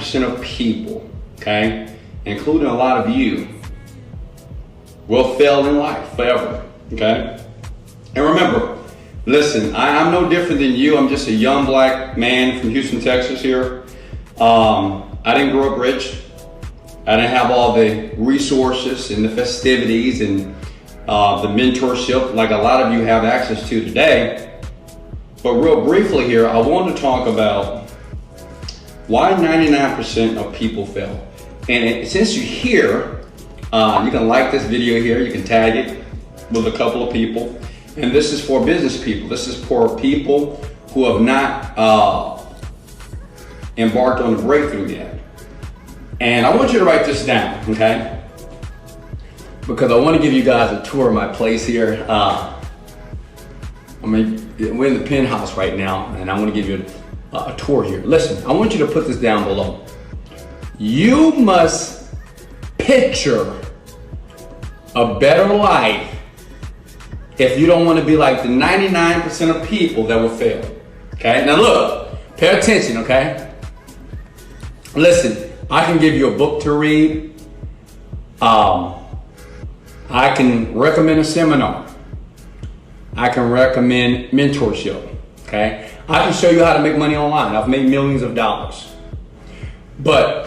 99% of people, okay, including a lot of you, will fail in life forever, okay? And remember, listen, I'm no different than you. I'm just a young black man from Houston, Texas here. I didn't grow up rich. I didn't have all the resources and the festivities and the mentorship like a lot of you have access to today. But real briefly here, I want to talk about why 99% of people fail. And since you're here, you can like this video here, you can tag it with a couple of people. And this is for business people. This is for people who have not embarked on the breakthrough yet. And I want you to write this down, okay? Because I want to give you guys a tour of my place here. We're in the penthouse right now, and I want to give you a tour here. Listen, I want you to put this down below. You must picture a better life if you don't want to be like the 99% of people that will fail. Okay? Now look, pay attention, okay? Listen, I can give you a book to read. I can recommend a seminar. I can recommend mentorship, okay? I can show you how to make money online. I've made millions of dollars. But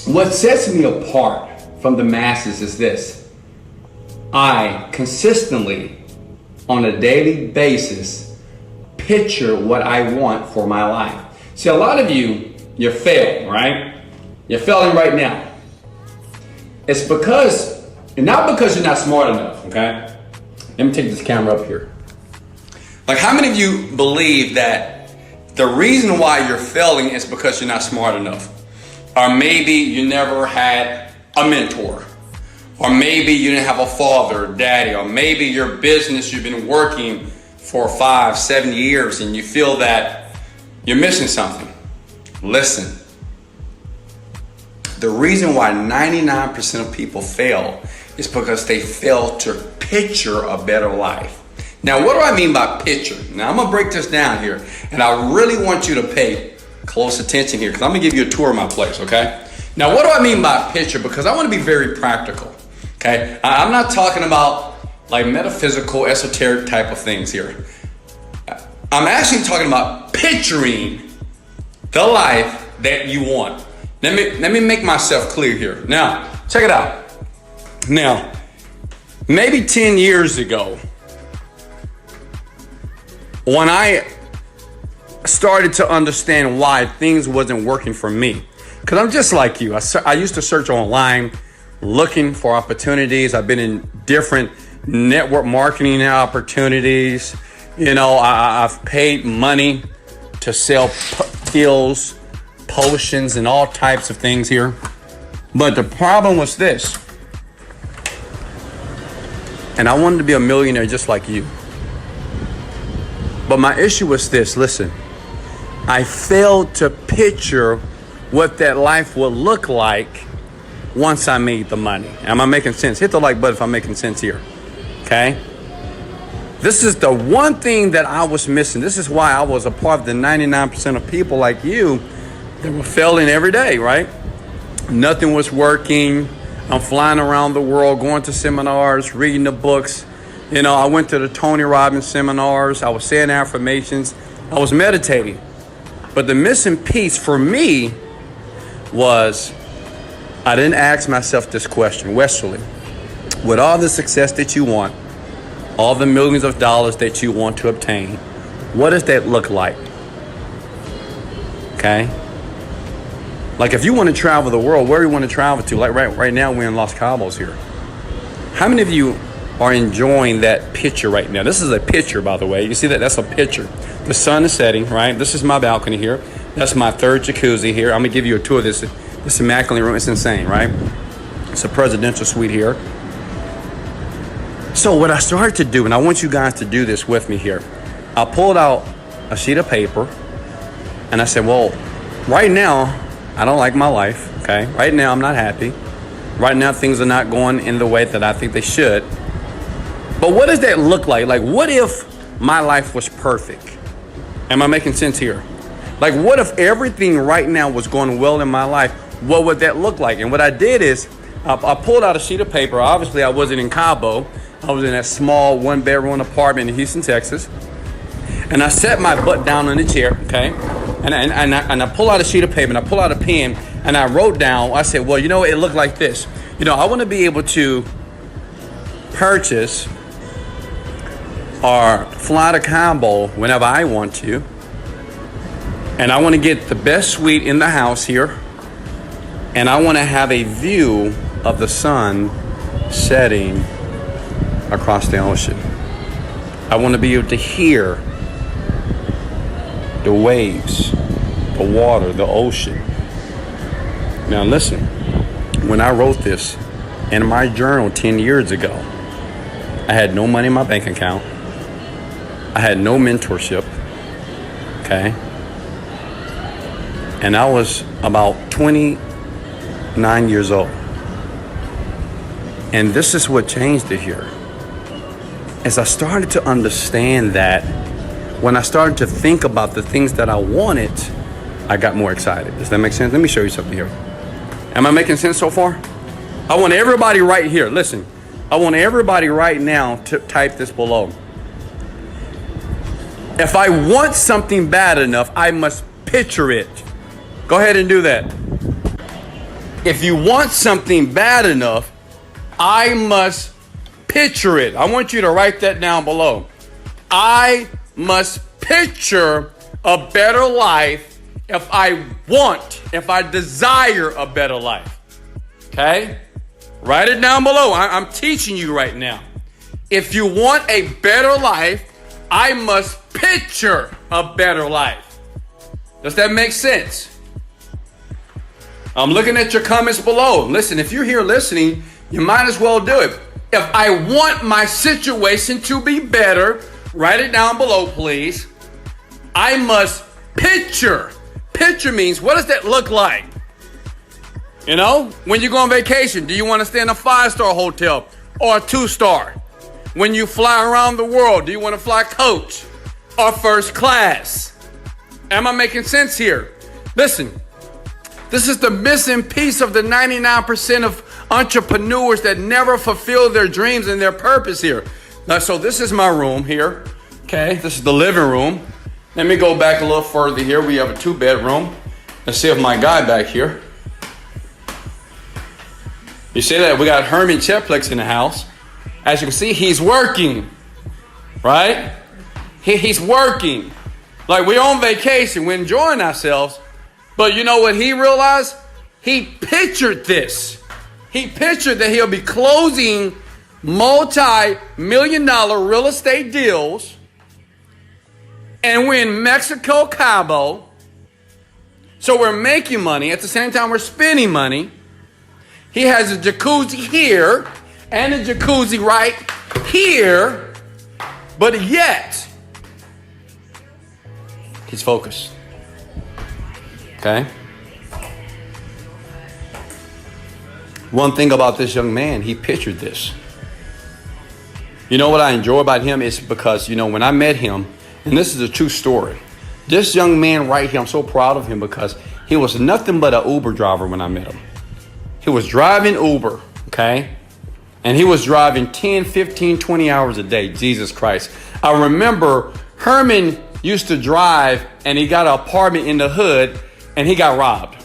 what sets me apart from the masses is this. I consistently, on a daily basis, picture what I want for my life. See, a lot of you, you're failing, right? You're failing right now. It's because, and not because you're not smart enough, okay? Let me take this camera up here. Like, how many of you believe that the reason why you're failing is because you're not smart enough? Or maybe you never had a mentor. Or maybe you didn't have a father or daddy. Or maybe your business, you've been working for 5, 7 years and you feel that you're missing something. Listen. The reason why 99% of people fail is because they fail to picture a better life. Now, what do I mean by picture? Now, I'm gonna break this down here, and I really want you to pay close attention here because I'm gonna give you a tour of my place, okay? Now, what do I mean by picture? Because I wanna be very practical, okay? I'm not talking about like metaphysical, esoteric type of things here. I'm actually talking about picturing the life that you want. Let me make myself clear here. Now, check it out. Now, maybe 10 years ago, when I started to understand why things wasn't working for me, because I'm just like you. I used to search online, looking for opportunities. I've been in different network marketing opportunities. You know, I've paid money to sell pills, potions, and all types of things here. But the problem was this. And I wanted to be a millionaire just like you. But my issue was this, listen. I failed to picture what that life would look like once I made the money. Am I making sense? Hit the like button if I'm making sense here. Okay? This is the one thing that I was missing. This is why I was a part of the 99% of people like you that were failing every day, right? Nothing was working. I'm flying around the world, going to seminars, reading the books. You know, I went to the Tony Robbins seminars. I was saying affirmations. I was meditating. But the missing piece for me was I didn't ask myself this question. Wesley, with all the success that you want, all the millions of dollars that you want to obtain, what does that look like? Okay? Like if you want to travel the world, where do you want to travel to? Like right now we're in Los Cabos here. How many of you are enjoying that picture right now? This is a picture, by the way. You see that? That's a picture. The sun is setting, right? This is my balcony here. That's my third jacuzzi here. I'm going to give you a tour of this immaculate room. It's insane, right? It's a presidential suite here. So what I started to do, and I want you guys to do this with me here. I pulled out a sheet of paper and I said, well, right now, I don't like my life, okay? Right now, I'm not happy. Right now, things are not going in the way that I think they should. But what does that look like? Like, what if my life was perfect? Am I making sense here? Like, what if everything right now was going well in my life? What would that look like? And what I did is I pulled out a sheet of paper. Obviously, I wasn't in Cabo. I was in that small one-bedroom apartment in Houston, Texas. And I set my butt down on the chair, okay? And I pull out a sheet of paper and I pull out a pen and I wrote down, I said, well, you know, it looked like this. You know, I want to be able to purchase or fly to Cabo whenever I want to. And I want to get the best suite in the house here. And I want to have a view of the sun setting across the ocean. I want to be able to hear the waves, the water, the ocean. Now listen, when I wrote this in my journal 10 years ago, I had no money in my bank account. I had no mentorship, okay? And I was about 29 years old. And this is what changed it here. As I started to understand that, when I started to think about the things that I wanted, I got more excited. Does that make sense? Let me show you something here. Am I making sense so far? I want everybody right here, listen, I want everybody right now to type this below. If I want something bad enough, I must picture it. Go ahead and do that. If you want something bad enough, I must picture it. I want you to write that down below. I must picture a better life if I desire a better life. Okay? Write it down below. I'm teaching you right now. If you want a better life, I must picture a better life. Does that make sense? I'm looking at your comments below. Listen, if you're here listening, you might as well do it. If I want my situation to be better, write it down below, please. I must picture. Picture means, what does that look like? You know, when you go on vacation, do you want to stay in a 5-star hotel or a 2-star? When you fly around the world, do you want to fly coach or first class? Am I making sense here? Listen, this is the missing piece of the 99% of entrepreneurs that never fulfill their dreams and their purpose here. Now, so this is my room here. Okay, this is the living room. Let me go back a little further here. We have a 2-bedroom. Let's see if my guy back here. You see that we got Herman Cheplex in the house. As you can see, he's working, right? He's working. Like, we're on vacation, we're enjoying ourselves. But you know what he realized? He pictured this. He pictured that he'll be closing multi-million-dollar real estate deals. And we're in Mexico, Cabo. So we're making money. At the same time, we're spending money. He has a jacuzzi here and a jacuzzi right here. But yet, he's focused. Okay? One thing about this young man, he pictured this. You know what I enjoy about him is because, you know, when I met him, and this is a true story, this young man right here, I'm so proud of him because he was nothing but an Uber driver when I met him. He was driving Uber, okay? And he was driving 10, 15, 20 hours a day. Jesus Christ. I remember Herman used to drive and he got an apartment in the hood and he got robbed.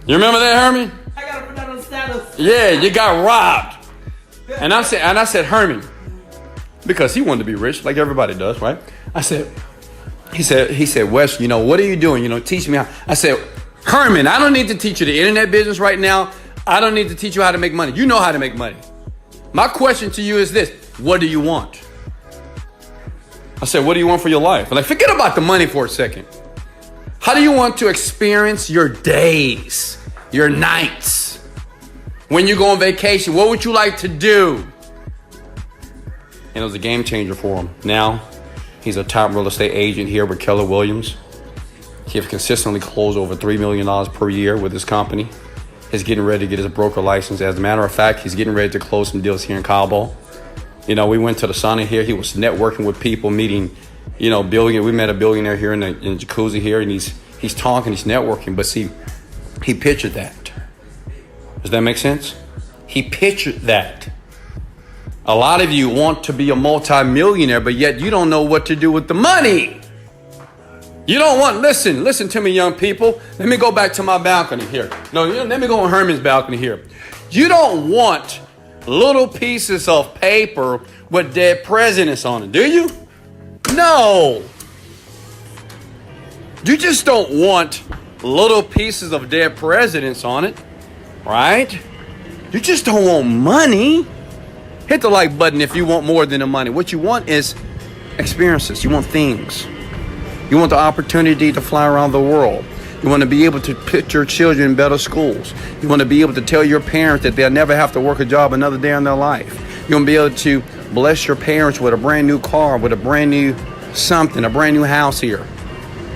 You remember that, Herman? I gotta put that on status. Yeah, you got robbed. And I said, Herman, because he wanted to be rich like everybody does, right? He said, Wes, you know, what are you doing? You know, teach me how. I said, Herman, I don't need to teach you the internet business right now. I don't need to teach you how to make money. You know how to make money. My question to you is this: what do you want? I said, what do you want for your life? I'm like, forget about the money for a second. How do you want to experience your days, your nights? When you go on vacation, what would you like to do? And it was a game changer for him. Now, he's a top real estate agent here with Keller Williams. He has consistently closed over $3 million per year with his company. He's getting ready to get his broker license. As a matter of fact, he's getting ready to close some deals here in Cabo. You know, we went to the sauna here. He was networking with people, meeting billionaire. We met a billionaire here in jacuzzi here, and he's talking, he's networking. But see, he pictured that. Does that make sense? He pictured that. A lot of you want to be a multi-millionaire, but yet you don't know what to do with the money. You don't want, listen to me, young people. Let me go back to my balcony here. No, let me go on Herman's balcony here. You don't want little pieces of paper with dead presidents on it, do you? No. You just don't want little pieces of dead presidents on it, right? You just don't want money. Hit the like button if you want more than the money. What you want is experiences. You want things. You want the opportunity to fly around the world. You want to be able to put your children in better schools. You want to be able to tell your parents that they'll never have to work a job another day in their life. You want to be able to bless your parents with a brand new car, with a brand new something, a brand new house here.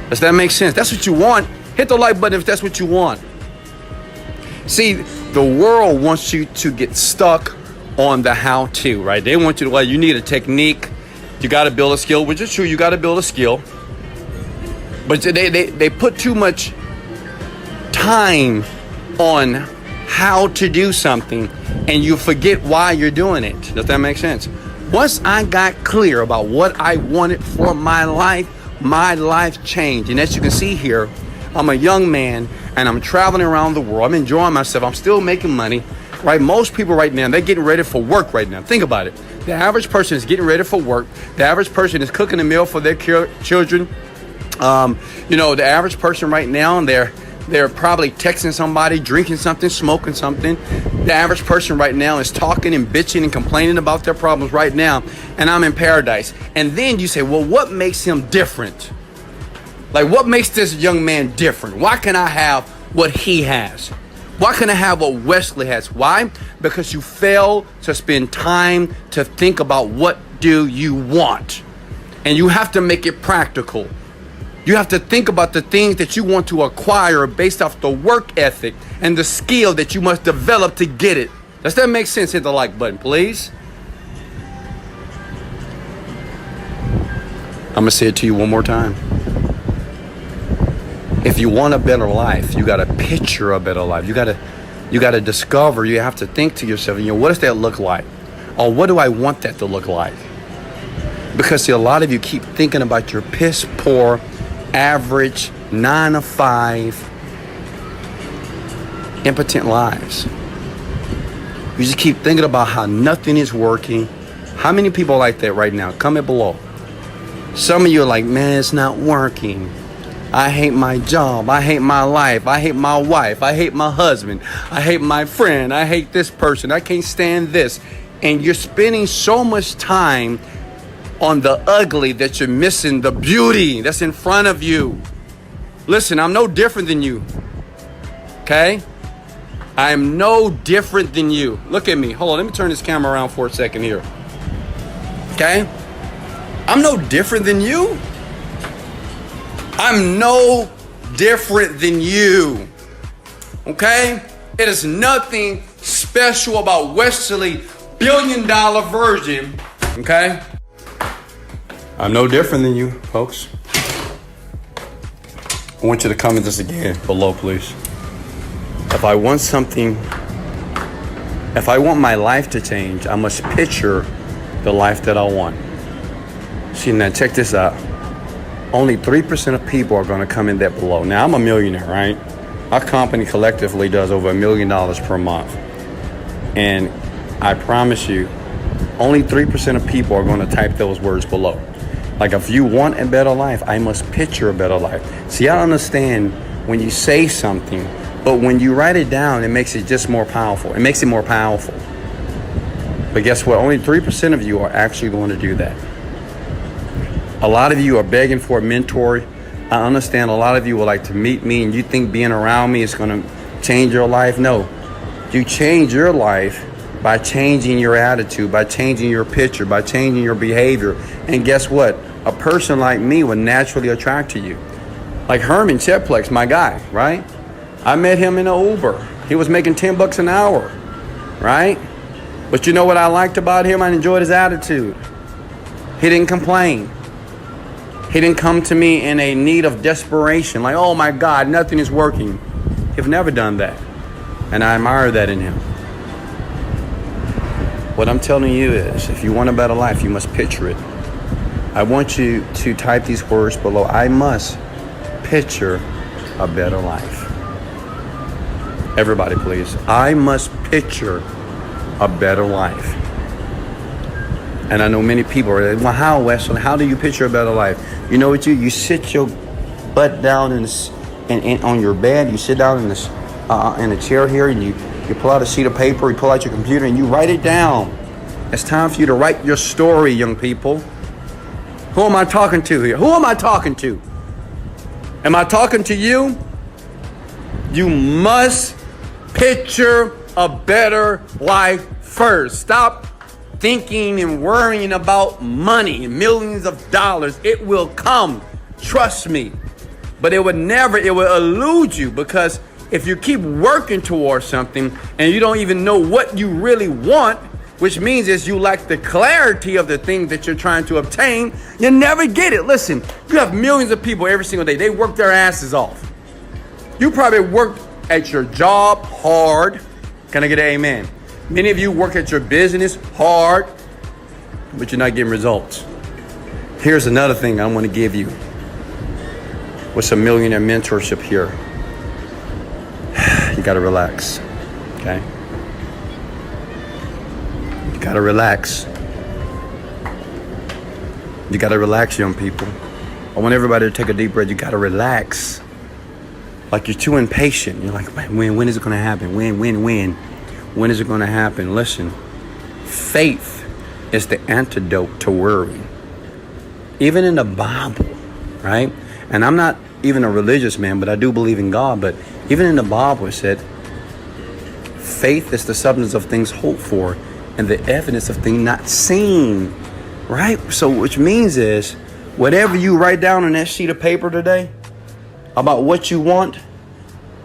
Does that make sense? That's what you want. Hit the like button if that's what you want. See, the world wants you to get stuck on the how-to, right? They want you to, well, you need a technique. You got to build a skill, which is true. You got to build a skill. But they put too much time on how to do something, and you forget why you're doing it. Does that make sense? Once I got clear about what I wanted for my life changed. And as you can see here, I'm a young man, and I'm traveling around the world. I'm enjoying myself. I'm still making money. Right, most people right now, they're getting ready for work right now. Think about it. The average person is getting ready for work. The average person is cooking a meal for their children. The average person right now, they're probably texting somebody, drinking something, smoking something. The average person right now is talking and bitching and complaining about their problems right now. And I'm in paradise. And then you say, well, what makes him different? Like, what makes this young man different? Why can I have what he has? Why can't I have what Wesley has? Why? Because you fail to spend time to think about what do you want. And you have to make it practical. You have to think about the things that you want to acquire based off the work ethic and the skill that you must develop to get it. Does that make sense? Hit the like button, please. I'm going to say it to you one more time. If you want a better life, you got to picture a better life. You got to discover, you have to think to yourself, what does that look like? Or what do I want that to look like? Because see, a lot of you keep thinking about your piss poor, average, 9-to-5, impotent lives. You just keep thinking about how nothing is working. How many people are like that right now? Comment below. Some of you are like, man, it's not working. I hate my job. I hate my life. I hate my wife. I hate my husband. I hate my friend. I hate this person. I can't stand this. And you're spending so much time on the ugly that you're missing the beauty that's in front of you. Listen, I'm no different than you. Okay? I am no different than you. Look at me. Hold on. Let me turn this camera around for a second here. Okay? I'm no different than you. I'm no different than you. Okay? It is nothing special about Wesley, $1 billion version. Okay? I'm no different than you, folks. I want you to comment this again below, please. If I want my life to change, I must picture the life that I want. See, now check this out. Only 3% of people are going to come in that below. Now, I'm a millionaire, right? Our company collectively does over $1 million per month. And I promise you, only 3% of people are going to type those words below. Like, if you want a better life, I must picture a better life. See, I understand when you say something, but when you write it down, it makes it just more powerful. It makes it more powerful. But guess what? Only 3% of you are actually going to do that. A lot of you are begging for a mentor. I understand a lot of you would like to meet me and you think being around me is going to change your life. No, you change your life by changing your attitude, by changing your picture, by changing your behavior. And guess what? A person like me would naturally attract to you. Like Herman Chetplex, my guy, right? I met him in an Uber. He was making $10 an hour, right? But you know what I liked about him? I enjoyed his attitude. He didn't complain. He didn't come to me in a need of desperation, like, oh my God, nothing is working. He've never done that. And I admire that in him. What I'm telling you is, if you want a better life, you must picture it. I want you to type these words below. I must picture a better life. Everybody, please. I must picture a better life. And I know many people are like, well, how, Wesley? How do you picture a better life? You know what you sit your butt down on your bed. You sit down in a chair here, and you pull out a sheet of paper, you pull out your computer, and you write it down. It's time for you to write your story, young people. Who am I talking to here? Who am I talking to? Am I talking to you? You must picture a better life first. Stop thinking and worrying about money and millions of dollars. It will come. Trust me. But it will elude you, because if you keep working towards something and you don't even know what you really want, which means is you lack the clarity of the thing that you're trying to obtain, you never get it. Listen, you have millions of people every single day. They work their asses off. You probably work at your job hard. Can I get an amen? Many of you work at your business hard, but you're not getting results. Here's another thing I want to give you with some millionaire mentorship here. You got to relax, okay? You got to relax. You got to relax, young people. I want everybody to take a deep breath. You got to relax. Like you're too impatient. You're like, when is it going to happen? When is it going to happen? Listen, faith is the antidote to worry. Even in the Bible, right? And I'm not even a religious man, but I do believe in God. But even in the Bible, it said, faith is the substance of things hoped for and the evidence of things not seen, right? So which means is, whatever you write down on that sheet of paper today about what you want,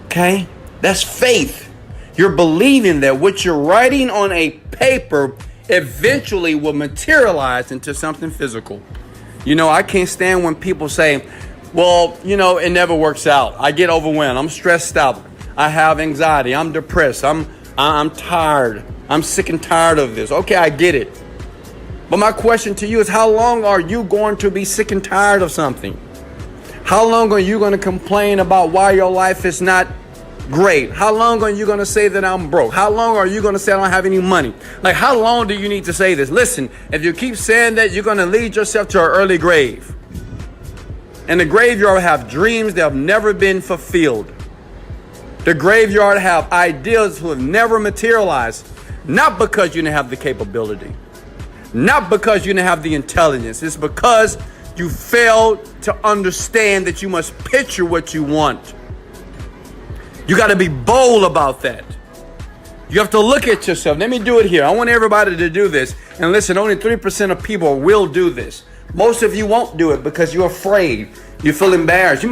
okay, that's faith. You're believing that what you're writing on a paper eventually will materialize into something physical. You know, I can't stand when people say, well, you know, it never works out. I get overwhelmed. I'm stressed out. I have anxiety. I'm depressed. I'm tired. I'm sick and tired of this. Okay, I get it. But my question to you is, how long are you going to be sick and tired of something? How long are you going to complain about why your life is not great? How long are you going to say that I'm broke? How long are you going to say I don't have any money? Like, how long do you need to say this? Listen, if you keep saying that, you're going to lead yourself to an early grave. In the graveyard have dreams that have never been fulfilled. The graveyard have ideas who have never materialized. Not because you didn't have the capability. Not because you didn't have the intelligence. It's because you failed to understand that you must picture what you want. You got to be bold about that. You have to look at yourself. Let me do it here. I want everybody to do this. And listen, only 3% of people will do this. Most of you won't do it because you're afraid. You feel embarrassed.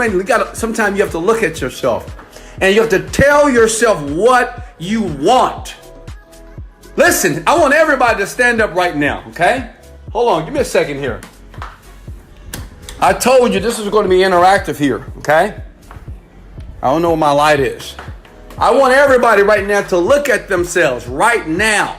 Sometimes you have to look at yourself. And you have to tell yourself what you want. Listen, I want everybody to stand up right now, okay? Hold on, give me a second here. I told you this is going to be interactive here, okay? I don't know what my light is. I want everybody right now to look at themselves right now.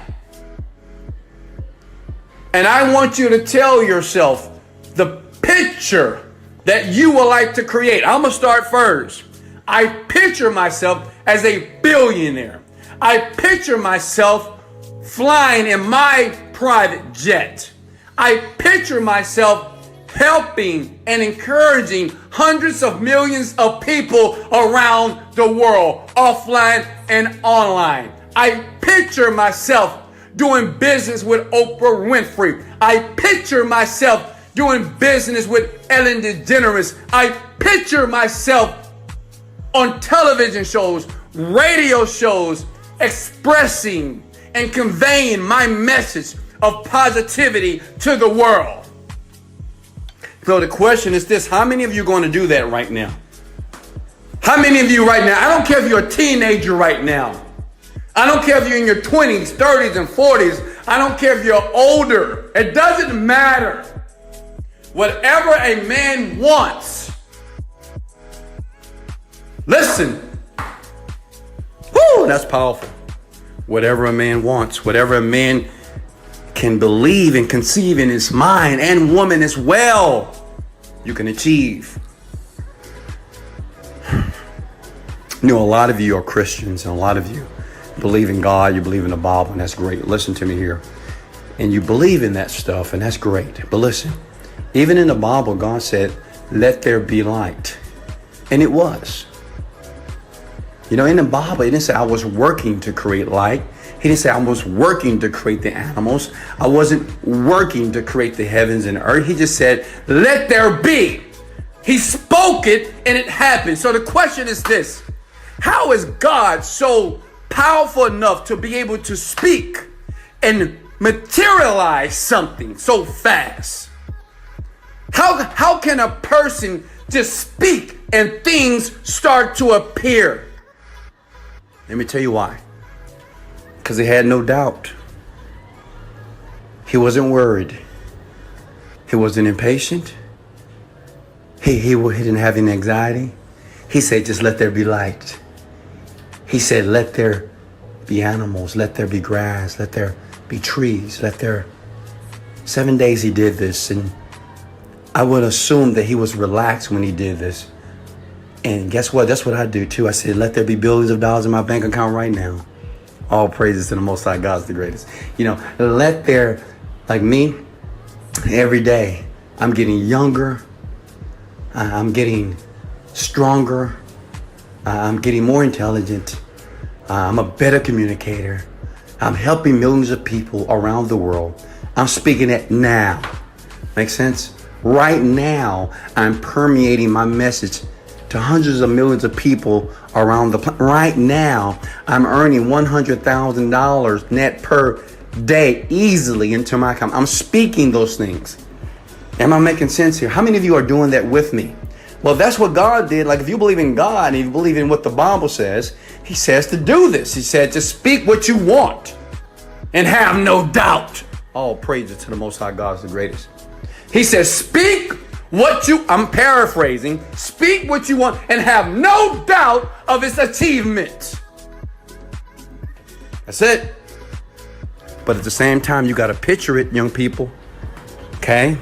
And I want you to tell yourself the picture that you would like to create. I'm going to start first. I picture myself as a billionaire. I picture myself flying in my private jet. I picture myself helping and encouraging hundreds of millions of people around the world, offline and online. I picture myself doing business with Oprah Winfrey. I picture myself doing business with Ellen DeGeneres. I picture myself on television shows, radio shows, expressing and conveying my message of positivity to the world. So the question is this: how many of you are going to do that right now? How many of you right now? I don't care if you're a teenager right now. I don't care if you're in your 20s, 30s, and 40s. I don't care if you're older. It doesn't matter. Whatever a man wants. Listen. Woo, that's powerful. Whatever a man wants, whatever a man can believe and conceive in his mind, and woman as well, you can achieve. You know, a lot of you are Christians, and a lot of you believe in God, you believe in the Bible, and that's great. Listen to me here. And you believe in that stuff, and that's great. But listen, even in the Bible, God said, let there be light. And it was. You know, in the Bible, it didn't say I was working to create light. He didn't say I was working to create the animals. I wasn't working to create the heavens and earth. He just said, let there be. He spoke it and it happened. So the question is this: how is God so powerful enough to be able to speak and materialize something so fast? How can a person just speak and things start to appear? Let me tell you why. Because he had no doubt. He wasn't worried. He wasn't impatient. He didn't have any anxiety. He said, just let there be light. He said, let there be animals. Let there be grass. Let there be trees. 7 days he did this. And I would assume that he was relaxed when he did this. And guess what? That's what I do too. I said, let there be billions of dollars in my bank account right now. All praises to the Most High. God's the greatest. You know, let there, like me, every day, I'm getting younger. I'm getting stronger. I'm getting more intelligent. I'm a better communicator. I'm helping millions of people around the world. I'm speaking it now. Make sense? Right now, I'm permeating my message to hundreds of millions of people around the planet. Right now, I'm earning $100,000 net per day easily into my account. I'm speaking those things. Am I making sense here? How many of you are doing that with me? Well, that's what God did. Like, if you believe in God and you believe in what the Bible says, he says to do this. He said to speak what you want and have no doubt. All praises to the Most High. God is the greatest. He says, speak what you, I'm paraphrasing, speak what you want and have no doubt of its achievements. That's it. But at the same time, you got to picture it, young people. Okay?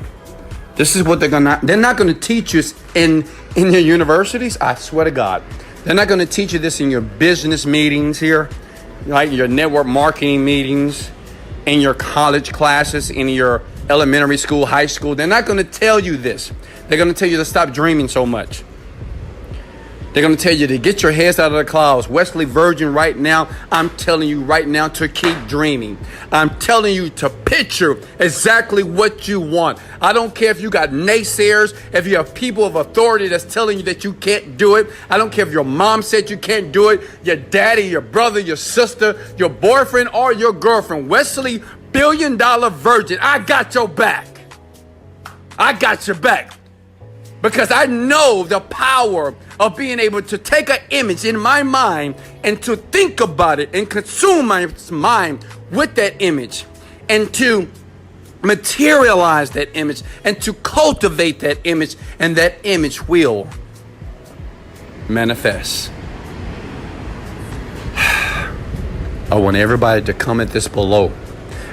This is what they're not going to teach you in your universities. I swear to God. They're not going to teach you this in your business meetings here, like your network marketing meetings, in your college classes, in your elementary school, high school. They're not going to tell you this. They're going to tell you to stop dreaming so much. They're going to tell you to get your heads out of the clouds. Wesley Virgin, right now, I'm telling you right now to keep dreaming. I'm telling you to picture exactly what you want. I don't care if you got naysayers, if you have people of authority that's telling you that you can't do it. I don't care if your mom said you can't do it, your daddy, your brother, your sister, your boyfriend, or your girlfriend. Wesley, $1 billion virgin, I got your back. I got your back. Because I know the power of being able to take an image in my mind and to think about it and consume my mind with that image and to materialize that image and to cultivate that image, and that image will manifest. I want everybody to comment this below,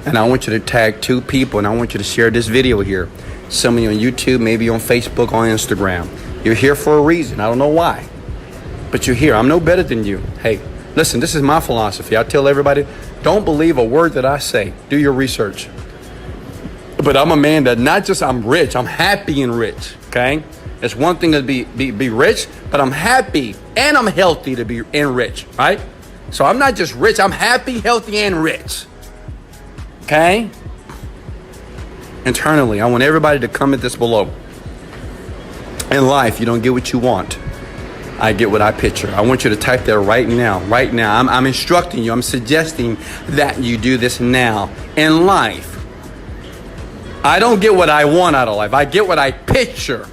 and I want you to tag 2 people, and I want you to share this video here. Some of you on YouTube, maybe on Facebook, on Instagram. You're here for a reason. I don't know why, but you're here. I'm no better than you. Hey, listen, this is my philosophy. I tell everybody, don't believe a word that I say. Do your research. But I'm a man that not just I'm rich, I'm happy and rich, okay? It's one thing to be rich, but I'm happy and I'm healthy to be and rich, right? So I'm not just rich, I'm happy, healthy, and rich, okay? Internally, I want everybody to comment this below. In life, you don't get what you want. I get what I picture. I want you to type that right now. Right now. I'm instructing you. I'm suggesting that you do this now. In life, I don't get what I want out of life. I get what I picture.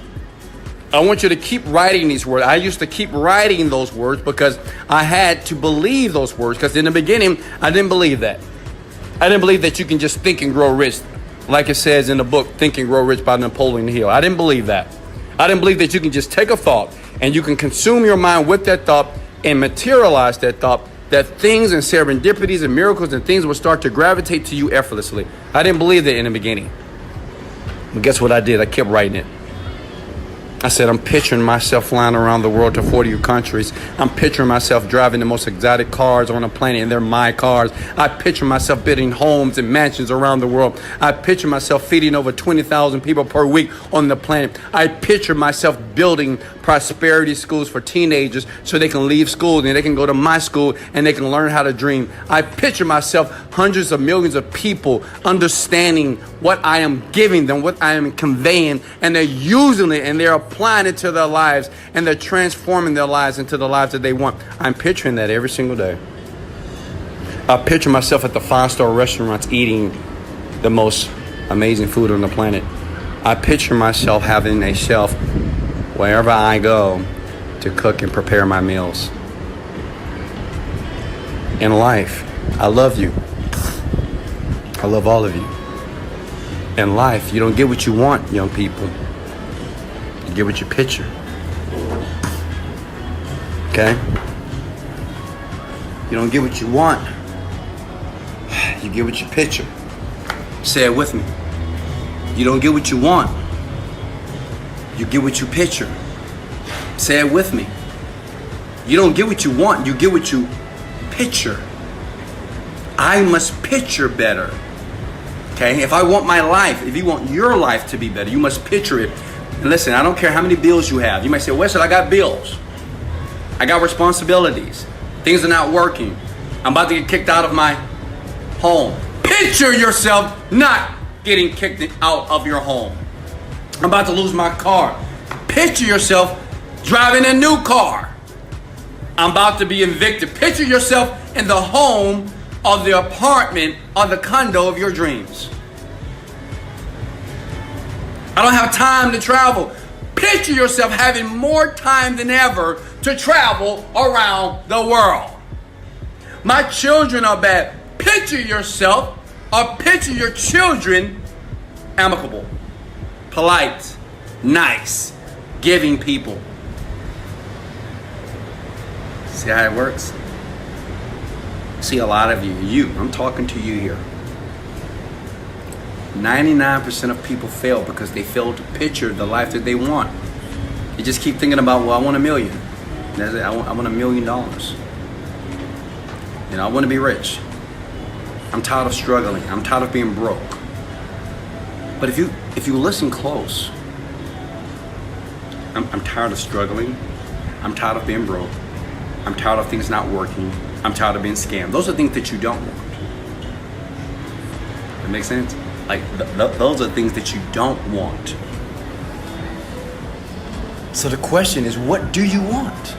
I want you to keep writing these words. I used to keep writing those words because I had to believe those words. Because in the beginning, I didn't believe that. I didn't believe that you can just think and grow rich. like it says in the book, Think and Grow Rich by Napoleon Hill. I didn't believe that. I didn't believe that you can just take a thought and you can consume your mind with that thought and materialize that thought, that things and serendipities and miracles and things will start to gravitate to you effortlessly. I didn't believe that in the beginning. But guess what I did? I kept writing it. I said, I'm picturing myself flying around the world to 40 countries. I'm picturing myself driving the most exotic cars on the planet, and they're my cars. I picture myself building homes and mansions around the world. I picture myself feeding over 20,000 people per week on the planet. I picture myself building prosperity schools for teenagers so they can leave school and they can go to my school and they can learn how to dream. I picture myself hundreds of millions of people understanding what I am giving them, what I am conveying, and they're using it and they're applying it to their lives and they're transforming their lives into the lives that they want. I'm picturing that every single day. I picture myself at the 5-star restaurants eating the most amazing food on the planet. I picture myself having a shelf wherever I go to cook and prepare my meals. In life, I love you. I love all of you. In life, you don't get what you want, young people. You get what you picture. Okay? You don't get what you want. You get what you picture. Say it with me. You don't get what you want. You get what you picture. Say it with me. You don't get what you want. You get what you picture. I must picture better. Okay? If I want my life, if you want your life to be better, you must picture it. And listen, I don't care how many bills you have. You might say, Wesley, I got bills. I got responsibilities. Things are not working. I'm about to get kicked out of my home. Picture yourself not getting kicked out of your home. I'm about to lose my car. Picture yourself driving a new car. I'm about to be evicted. Picture yourself in the home or the apartment or the condo of your dreams. I don't have time to travel. Picture yourself having more time than ever to travel around the world. My children are bad. Picture yourself or picture your children amicable, polite, nice, giving people. See how it works? See, a lot of you, I'm talking to you here. 99% of people fail because they fail to picture the life that they want. You just keep thinking about, well, I want $1 million. That's it. I want $1 million. You know, I want to be rich. I'm tired of struggling. I'm tired of being broke. But if you listen close, I'm tired of struggling. I'm tired of being broke. I'm tired of things not working. I'm tired of being scammed. Those are things that you don't want. That makes sense? Like, those are things that you don't want. So the question is, what do you want?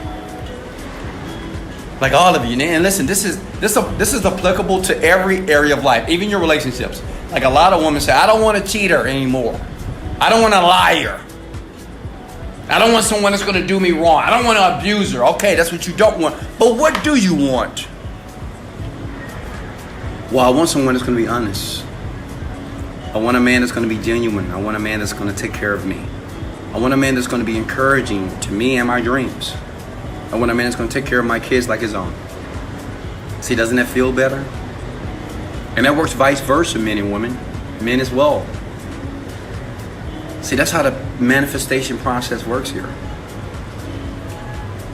Like all of you, and listen, this is applicable to every area of life, even your relationships. Like a lot of women say, I don't want a cheater anymore. I don't want a liar. I don't want someone that's going to do me wrong. I don't want an abuser. Okay, that's what you don't want. But what do you want? Well, I want someone that's going to be honest. I want a man that's going to be genuine. I want a man that's going to take care of me. I want a man that's going to be encouraging to me and my dreams. I want a man that's going to take care of my kids like his own. See, doesn't that feel better? And that works vice versa, men and women. Men as well. See, that's how the manifestation process works here.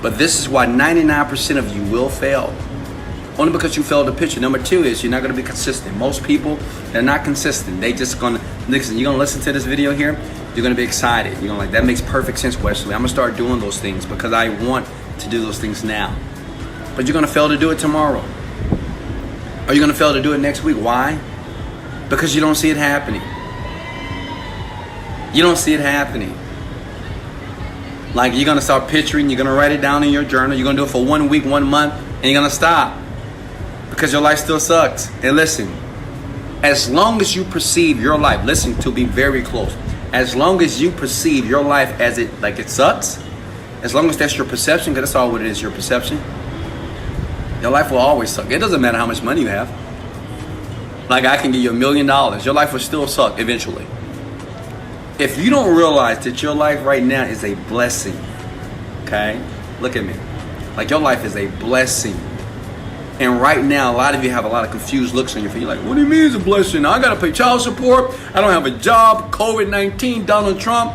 But this is why 99% of you will fail. Only because you failed to picture. Number 2 is you're not going to be consistent. Most people, they're not consistent. They just going to, listen, you're going to listen to this video here, you're going to be excited. You're going to like, that makes perfect sense, Wesley. I'm going to start doing those things because I want to do those things now. But you're going to fail to do it tomorrow. Or you're going to fail to do it next week. Why? Because you don't see it happening. You don't see it happening. Like you're going to start picturing, you're going to write it down in your journal, you're going to do it for 1 week, 1 month, and you're going to stop. Because your life still sucks. And listen, as long as you perceive your life, listen to be very close. As long as you perceive your life as it, like it sucks, as long as that's your perception, because that's all what it is, your perception, your life will always suck. It doesn't matter how much money you have. Like I can give you $1 million. Your life will still suck eventually. If you don't realize that your life right now is a blessing, okay? Look at me. Like your life is a blessing. And right now, a lot of you have a lot of confused looks on your face. You're like, what do you mean it's a blessing? I got to pay child support. I don't have a job. COVID-19, Donald Trump.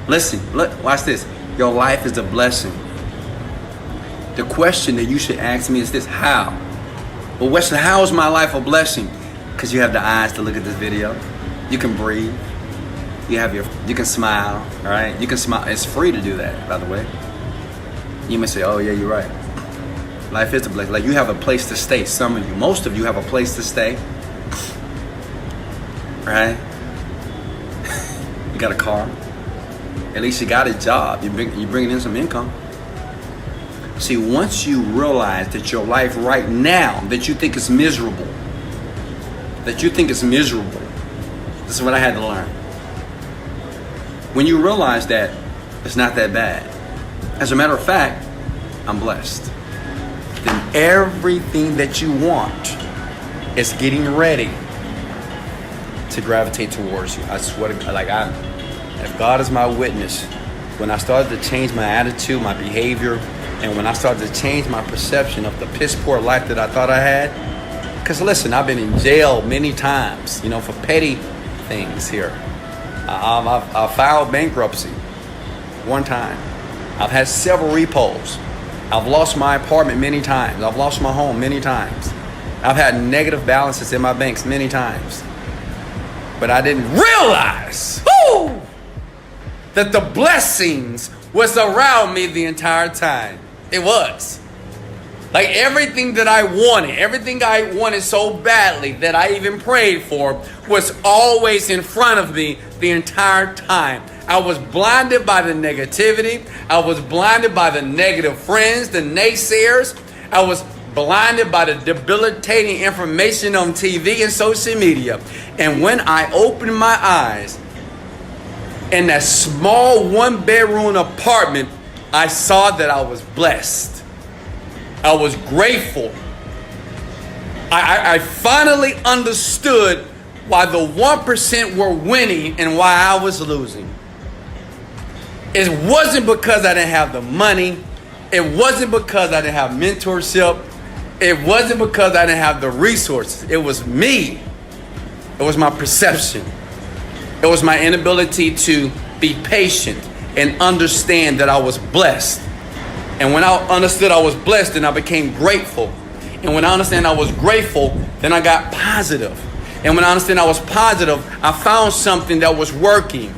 Listen, look, watch this. Your life is a blessing. The question that you should ask me is this: how? Well, Wesley, how is my life a blessing? Because you have the eyes to look at this video. You can breathe. You can smile, all right? You can smile. It's free to do that, by the way. You may say, oh yeah, you're right. Life is a blessing. Like you have a place to stay. Some of you, most of you have a place to stay, right? You got a car. At least you got a job. You're bringing in some income. See, once you realize that your life right now, that you think is miserable, this is what I had to learn. When you realize that it's not that bad, as a matter of fact, I'm blessed, then everything that you want is getting ready to gravitate towards you. I swear to God, if God is my witness, when I started to change my attitude, my behavior, and when I started to change my perception of the piss poor life that I thought I had, because listen, I've been in jail many times, for petty things here. I filed bankruptcy one time. I've had several repos. I've lost my apartment many times. I've lost my home many times. I've had negative balances in my banks many times. But I didn't realize that the blessings was around me the entire time. It was. Like everything that I wanted so badly that I even prayed for was always in front of me the entire time. I was blinded by the negativity. I was blinded by the negative friends, the naysayers. I was blinded by the debilitating information on TV and social media. And when I opened my eyes in that small 1-bedroom apartment, I saw that I was blessed. I was grateful. I finally understood why the 1% were winning and why I was losing. It wasn't because I didn't have the money. It wasn't because I didn't have mentorship. It wasn't because I didn't have the resources. It was me. It was my perception. It was my inability to be patient and understand that I was blessed. And when I understood I was blessed, then I became grateful. And when I understand I was grateful, then I got positive. And when I understand I was positive, I found something that was working.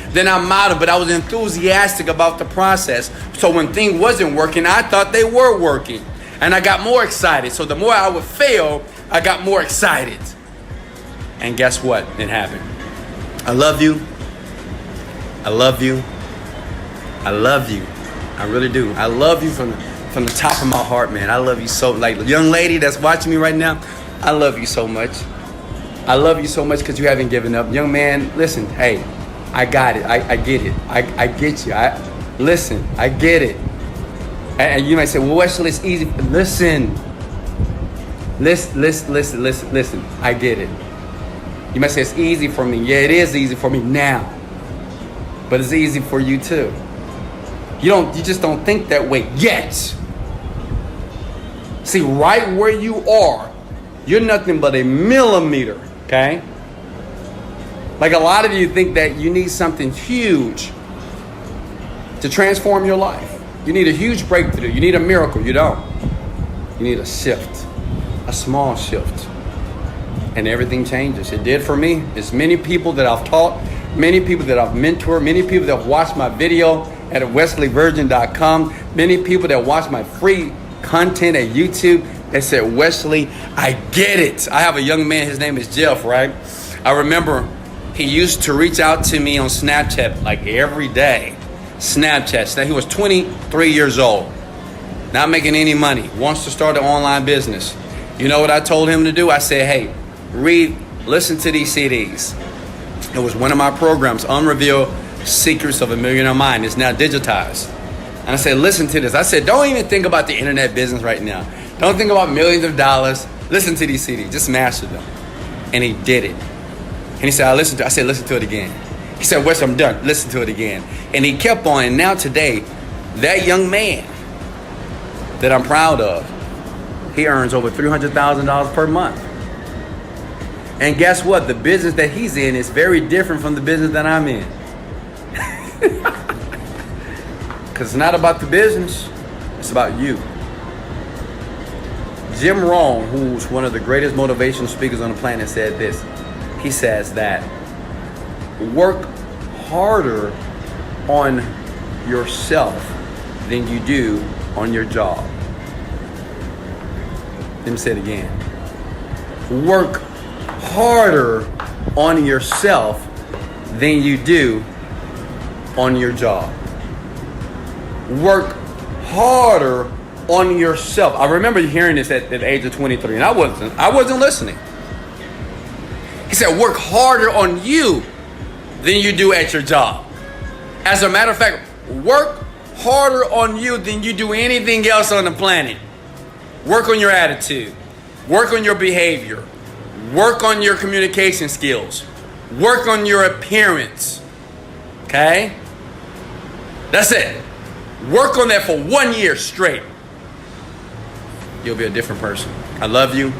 Then I'm out of it. I was enthusiastic about the process. So when things wasn't working, I thought they were working. And I got more excited. So the more I would fail, I got more excited. And guess what? It happened. I love you. I love you. I love you. I really do. I love you from the top of my heart, man. I love you so. Like the young lady that's watching me right now, I love you so much. I love you so much because you haven't given up. Young man, listen, hey, I got it. I get it. I get you. Listen, I get it. And you might say, well, Wesley, it's easy. Listen. Listen. I get it. You might say it's easy for me. Yeah, it is easy for me now. But it's easy for you too. You just don't think that way yet. See, right where you are, you're nothing but a millimeter, okay? Like a lot of you think that you need something huge to transform your life. You need a huge breakthrough. You need a miracle. You don't. You need a shift, a small shift. And everything changes. It did for me. It's many people that I've taught, many people that I've mentored, many people that have watched my video at wesleyvirgin.com, many people that watch my free content at YouTube. They said, Wesley, I get it. I have a young man, his name is Jeff, right? I remember he used to reach out to me on Snapchat like every day. Snapchat. Now he was 23 years old, not making any money, wants to start an online business. You know what I told him to do? I said, hey, listen to these CDs. It was one of my programs, Unrevealed Secrets of a Millionaire Mind. It's now digitized. And I said, listen to this. I said, don't even think about the internet business right now. Don't think about millions of dollars. Listen to these CDs. Just master them. And he did it. And he said, I said, listen to it again. He said, Wes, I'm done. Listen to it again. And he kept on. And now today, that young man that I'm proud of, he earns over $300,000 per month. And guess what? The business that he's in is very different from the business that I'm in. Because it's not about the business. It's about you. Jim Rohn, who's one of the greatest motivational speakers on the planet, said this. He says that work harder on yourself than you do on your job. Let me say it again. Work harder on yourself than you do on your job. Work harder on yourself. I remember hearing this at the age of 23, and I wasn't listening. He said, work harder on you than you do at your job. As a matter of fact, work harder on you than you do anything else on the planet. Work on your attitude. Work on your behavior. Work on your communication skills. Work on your appearance. Okay? That's it. Work on that for 1 year straight. You'll be a different person. I love you.